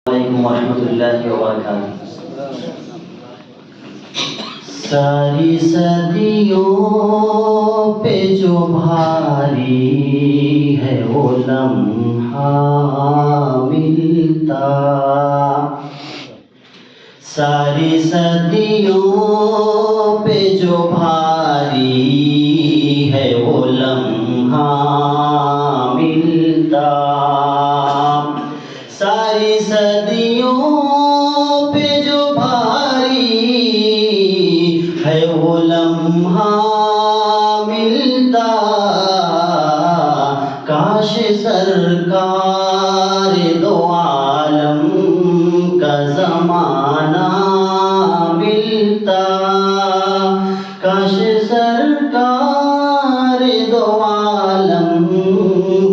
वालेकुम वरहमतुल्लाहि वबरकातुहू। सारी सदियों पे जो भारी है वो लम्हा मिलता, सारी सदियों पे जो भारी है वो लम्हा मिलता, सारी सदियों पे जो भारी है वो लम्हा मिलता। काश सरकार दो आलम का ज़माना मिलता, काश सरकार दो आलम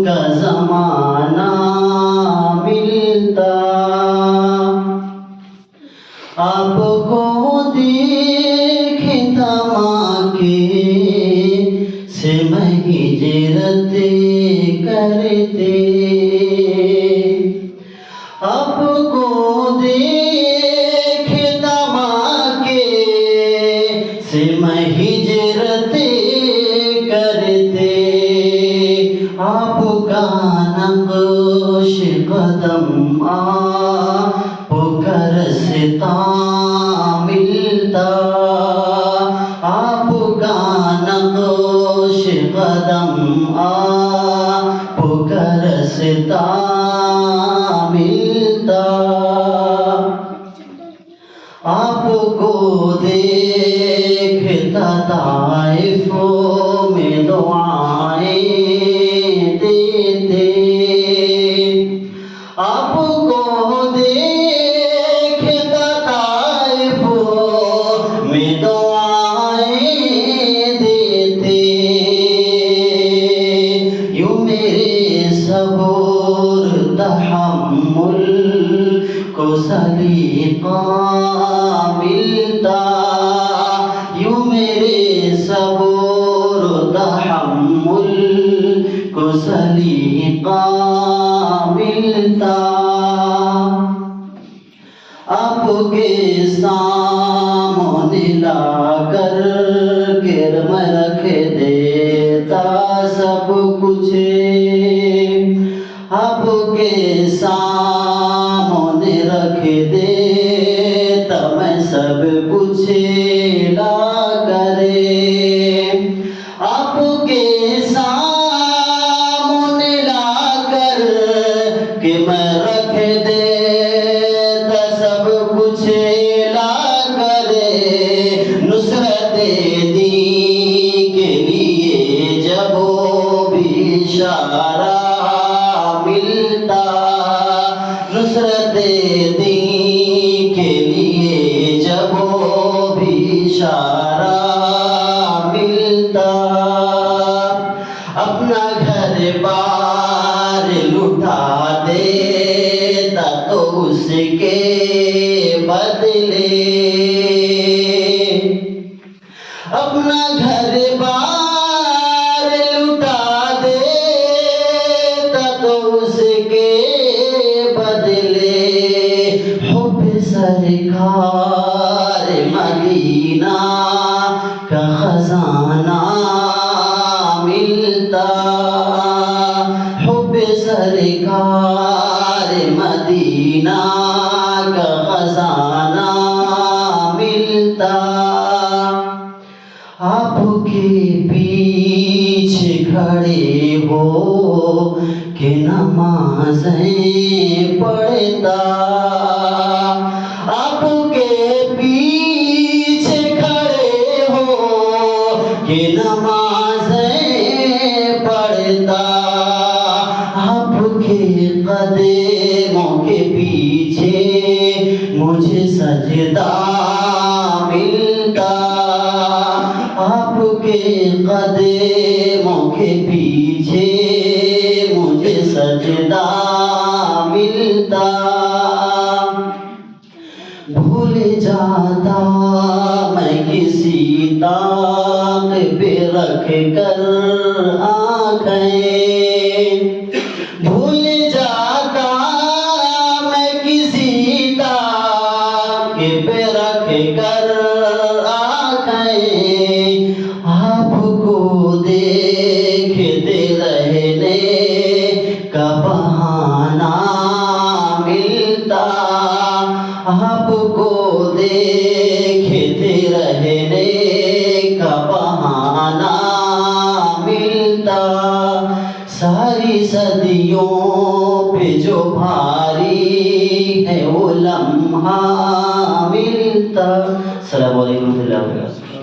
का ज़माना मिलता। आपको देखे धमाके से मैं हिजरत करते, आपको देखे धमाके से मैं हिजरत करते। आपका नक्श कदम पुकार सिता मिलता, आपका नक्श कदम पुकार सिता मिलता। आपको देखता ताइफों में दुआएं देते, आपको देखता ताइफों में दुआएं देते। यूं मेरे सबूर तहम्मुल को सलीका मिलता, यूं मेरे सबूर तहम्मुल को सलीका मिलता। आपके सामने लाकर गिर में रख देता सब कुछ, आपके सामने रख देता मैं सब कुछ ला करे, आपके सामने लाकर कि मैं रख देता सब कुछ ला करे। नुसरत दी के लिए जब वो भी इशारा मिलता, नुसरत दी के लिए जब वो भी इशारा मिलता। अपना घर बार लुटा देता तो उसके बदले, अपना घर बार लुटा देता तो उसके बदले। हुब्ब सरकार मदीना का खजाना मिलता, हुब्ब सरकार मदीना का खजाना मिलता। आपके पीछे खड़े हो के नमाज़ें पढ़ता, आपके पीछे खड़े हो के नमाज़ें पढ़ता। आपके कदमों के पीछे मुझे सजदा मिलता, आपके कदमों के पीछे मुझे सजदा मिलता। भूल जाता मैं किसी ताक पे रख कर आँखें, भूल जाता मैं किसी देखते रहने का बहाना मिलता, सारी सदियों पे जो भारी है वो लम्हा मिलता। अस्सलामु अलैकुम।